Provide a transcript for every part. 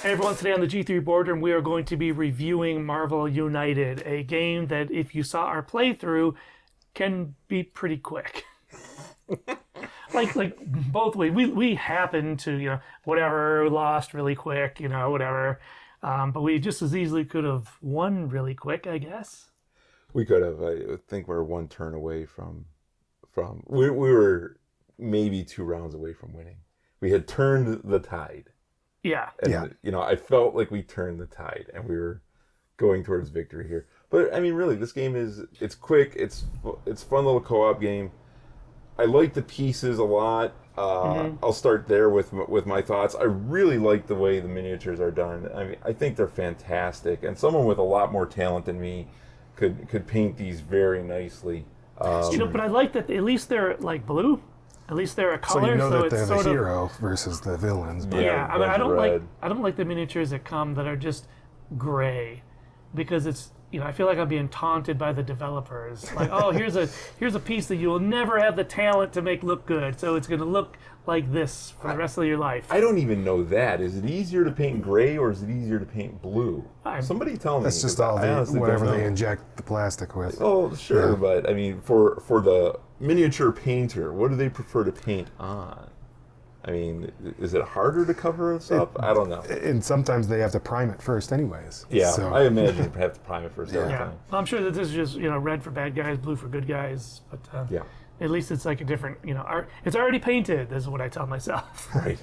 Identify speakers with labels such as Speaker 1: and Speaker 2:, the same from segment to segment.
Speaker 1: Hey everyone, today on the G3 Boardroom, we are going to be reviewing Marvel United, a game that if you saw our playthrough, can be pretty quick. like both ways. We happened to, whatever, lost really quick, whatever. But we just as easily could have won really quick, I guess.
Speaker 2: We could have. I think we're one turn away from we were maybe 2 rounds away from winning. We had turned the tide.
Speaker 1: Yeah.
Speaker 2: And, I felt like we turned the tide and we were going towards victory here. But, I mean, really, this game it's quick. It's fun little co-op game. I like the pieces a lot. I'll start there with my thoughts. I really like the way the miniatures are done. I mean, I think they're fantastic. And someone with a lot more talent than me could paint these very nicely.
Speaker 1: But I like that at least they're like blue. At least they're a color.
Speaker 3: So you know that they're the
Speaker 1: sort
Speaker 3: hero versus the villains. But
Speaker 1: yeah, I mean, I don't like the miniatures that come that are just gray, because it's I feel like I'm being taunted by the developers. Like, oh, here's a piece that you will never have the talent to make look good, so it's going to look like this for the rest of your life.
Speaker 2: I don't even know that. Is it easier to paint gray or is it easier to paint blue? Somebody tell me.
Speaker 3: That's just all whatever they inject the plastic with.
Speaker 2: Oh, sure, yeah. But I mean, for the miniature painter, what do they prefer to paint on? I mean, is it harder to cover us up? I don't know.
Speaker 3: And sometimes they have to prime it first anyways.
Speaker 2: Yeah, so. I imagine you have to prime it first every time.
Speaker 1: Well, I'm sure that this is just, red for bad guys, blue for good guys. But
Speaker 2: yeah.
Speaker 1: At least it's like a different, it's already painted, is what I tell myself.
Speaker 2: Right.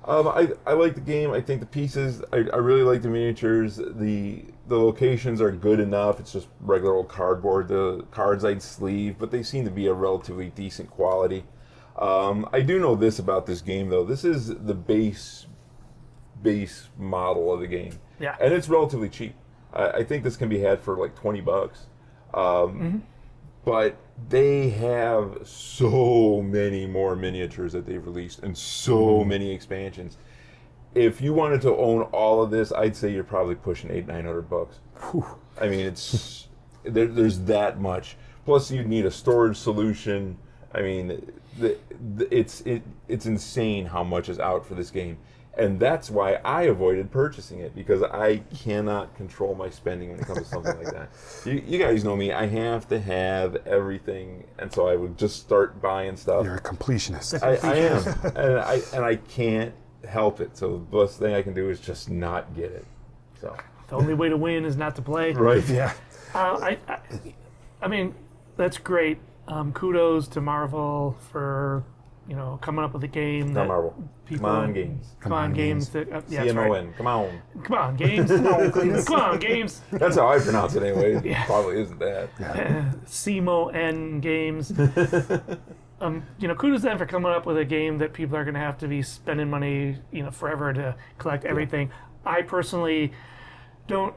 Speaker 2: I like the game. I think the pieces, I really like the miniatures. The locations are good enough. It's just regular old cardboard. The cards I'd sleeve, but they seem to be a relatively decent quality. I do know this about this game, though. This is the base model of the game.
Speaker 1: Yeah.
Speaker 2: And it's relatively cheap. I think this can be had for like $20. But they have so many more miniatures that they've released and so many expansions. If you wanted to own all of this, I'd say you're probably pushing $800-900. I mean, it's there's that much. Plus, you need a storage solution. I mean, it's insane how much is out for this game. And that's why I avoided purchasing it, because I cannot control my spending when it comes to something like that. You guys know me. I have to have everything, and so I would just start buying stuff.
Speaker 3: You're a completionist.
Speaker 2: I am, and I can't help it. So the best thing I can do is just not get it. So
Speaker 1: the only way to win is not to play.
Speaker 2: Right.
Speaker 3: Yeah.
Speaker 1: I mean, that's great. Kudos to Marvel for coming up with a game.
Speaker 2: Not Marvel. Come on, games.
Speaker 1: Come on, games.
Speaker 2: CMON. Right. Come on.
Speaker 1: Come on, games. Come on, games.
Speaker 2: That's how I pronounce it anyway. Yeah. Probably isn't that.
Speaker 1: CMON games. Kudos to them for coming up with a game that people are going to have to be spending money, forever to collect everything. Yeah. I personally don't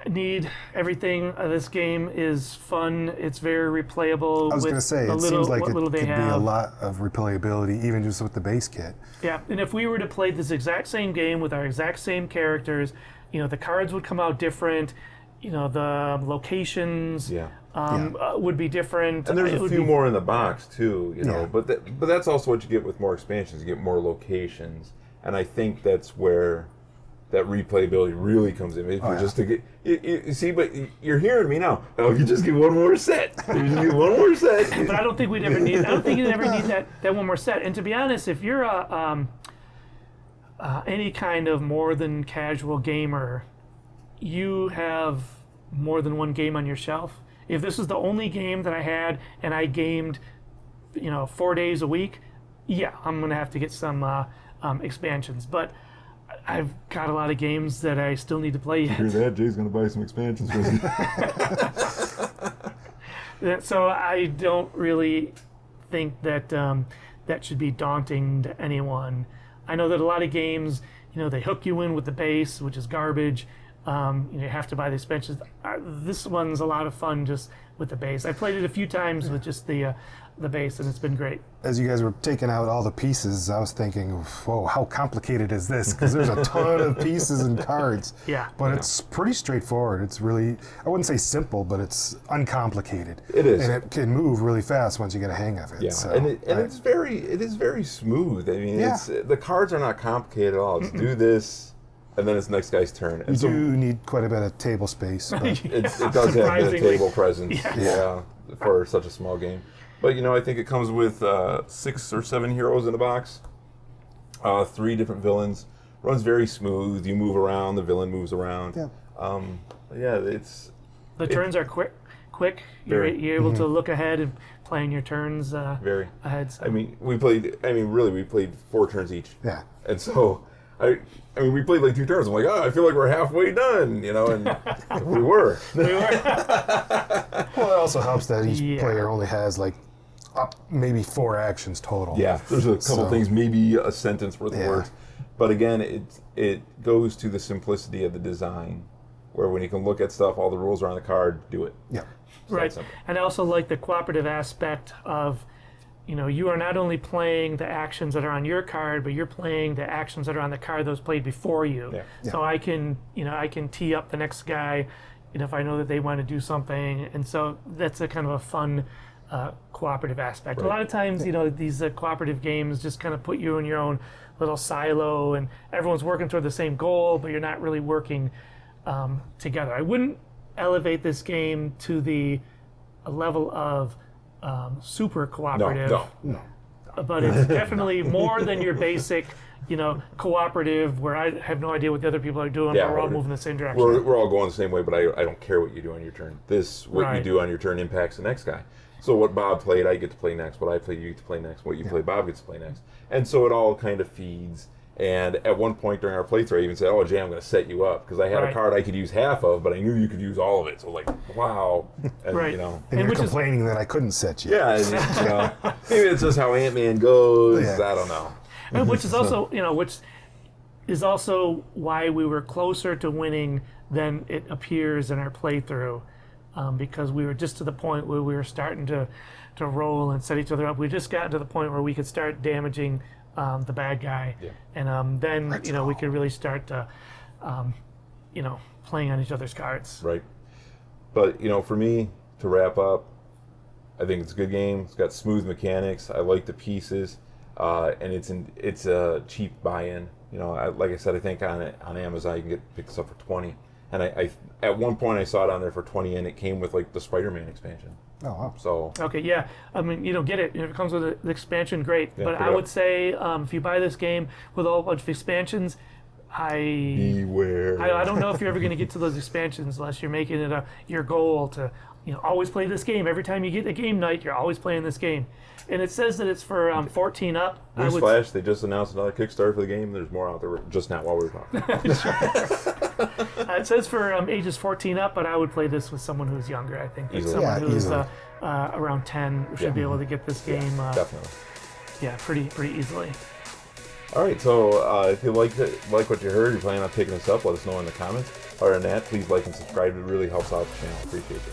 Speaker 1: need everything. This game is fun. It's very replayable.
Speaker 3: I was going to say, it seems like it could be a lot of replayability, even just with the base kit.
Speaker 1: Yeah, and if we were to play this exact same game with our exact same characters, the cards would come out different. The locations would be different.
Speaker 2: And there's a few more in the box too, But that's also what you get with more expansions. You get more locations, and I think that's where that replayability really comes in. Just to get you see, but you're hearing me now. Oh, you just get one more set. You just get one more set.
Speaker 1: But I don't think we'd ever need. I don't think you'd ever need that one more set. And to be honest, if you're any kind of more than casual gamer, you have more than one game on your shelf. If this is the only game that I had and I gamed, 4 days a week, yeah, I'm gonna have to get some expansions. But I've got a lot of games that I still need to play yet.
Speaker 2: Hear that? Jay's going to buy some expansions for
Speaker 1: you. So I don't really think that that should be daunting to anyone. I know that a lot of games, they hook you in with the base, which is garbage. You have to buy the expansions. This one's a lot of fun just with the base. I played it a few times with just the base, and it's been great.
Speaker 3: As you guys were taking out all the pieces, I was thinking, whoa, how complicated is this? Because there's a ton of pieces and cards.
Speaker 1: Yeah.
Speaker 3: But it's pretty straightforward. It's really, I wouldn't say simple, but it's uncomplicated.
Speaker 2: It is.
Speaker 3: And it can move really fast once you get a hang of it.
Speaker 2: Yeah.
Speaker 3: So,
Speaker 2: it is very smooth. I mean, the cards are not complicated at all. It's do this, and then it's the next guy's turn. And
Speaker 3: You
Speaker 2: so
Speaker 3: do need quite a bit of table space. But
Speaker 2: it does have a bit of
Speaker 1: Surprisingly.
Speaker 2: table presence,
Speaker 1: Yeah.
Speaker 2: for such a small game. But I think it comes with 6 or 7 heroes in a box, 3 different villains. Runs very smooth. You move around, the villain moves around.
Speaker 3: Yeah.
Speaker 2: It's
Speaker 1: The turns are quick.
Speaker 2: Very.
Speaker 1: You're able to look ahead and plan your turns
Speaker 2: very.
Speaker 1: ahead. So.
Speaker 2: we played 4 turns each.
Speaker 3: yeah.
Speaker 2: And so, we played like 2 turns. I'm like, I feel like we're halfway done, and we were.
Speaker 3: Well, it also helps that each
Speaker 1: Yeah.
Speaker 3: player only has like up maybe 4 actions total.
Speaker 2: Yeah, there's a couple
Speaker 3: So-
Speaker 2: things, maybe a sentence worth of
Speaker 3: Yeah.
Speaker 2: words. But again, it goes to the simplicity of the design, where when you can look at stuff, all the rules are on the card, do it.
Speaker 3: Yeah.
Speaker 2: It's that
Speaker 1: Right.
Speaker 2: simple.
Speaker 1: And I also like the cooperative aspect of, you are not only playing the actions that are on your card, but you're playing the actions that are on the card that was played before you.
Speaker 2: Yeah.
Speaker 1: So I can tee up the next guy, if I know that they want to do something. And so that's a kind of a fun cooperative aspect. A
Speaker 2: Right.
Speaker 1: lot of times, these cooperative games just kind of put you in your own little silo and everyone's working toward the same goal, but you're not really working together. I wouldn't elevate this game to the level of super cooperative,
Speaker 2: No.
Speaker 1: but it's definitely more than your basic, cooperative where I have no idea what the other people are doing,
Speaker 2: Yeah,
Speaker 1: but we're all
Speaker 2: we're-
Speaker 1: moving the same direction.
Speaker 2: We're all going the same way, but I don't care what you do on your turn. What you
Speaker 1: Right.
Speaker 2: do on your turn impacts the next guy. So what Bob played, I get to play next. What I play, you get to play next. What you play, Bob gets to play next. And so it all kind of feeds. And at one point during our playthrough, I even said, Jay, I'm going to set you up. Because I had a
Speaker 1: Right.
Speaker 2: card I could use half of, but I knew you could use all of it. So wow. And,
Speaker 1: Right.
Speaker 3: And
Speaker 1: And
Speaker 3: you're
Speaker 1: which is-
Speaker 3: complaining that I couldn't set you.
Speaker 2: Yeah, maybe it's just how Ant-Man goes.
Speaker 3: Yeah.
Speaker 2: I don't know.
Speaker 1: And which is also, which is also why we were closer to winning than it appears in our playthrough, because we were just to the point where we were starting to roll and set each other up. We just got to the point where we could start damaging the bad guy,
Speaker 2: Yeah.
Speaker 1: and then we could really start to, playing on each other's cards.
Speaker 2: Right. But, for me, to wrap up, I think it's a good game. It's got smooth mechanics. I like the pieces. And it's a cheap buy-in. Like I said, I think on Amazon you can pick this up for 20. And I at one point I saw it on there for 20, and it came with like the Spider-Man expansion.
Speaker 3: Oh, wow.
Speaker 2: So
Speaker 1: Okay, yeah. I mean, get it. If it comes with the expansion, great.
Speaker 2: Yeah,
Speaker 1: but
Speaker 2: pick
Speaker 1: I
Speaker 2: it
Speaker 1: would
Speaker 2: up.
Speaker 1: say if you buy this game with a whole bunch of expansions,
Speaker 2: beware.
Speaker 1: I don't know if you're ever going to get to those expansions unless you're making it your goal to always play this game. Every time you get a game night, you're always playing this game. And it says that it's for 14 up.
Speaker 2: Newsflash, they just announced another Kickstarter for the game. There's more out there just now while we were talking.
Speaker 1: It says for ages 14 up, but I would play this with someone who's younger. I think that
Speaker 2: Easily.
Speaker 1: someone
Speaker 3: Yeah,
Speaker 1: who's
Speaker 3: easily.
Speaker 1: around 10 should
Speaker 2: Yeah.
Speaker 1: be able to get this game.
Speaker 2: Definitely.
Speaker 1: Pretty easily.
Speaker 2: All right, so if you like what you heard, you're planning on picking this up, let us know in the comments. Other than that, please like and subscribe. It really helps out the channel. Appreciate it.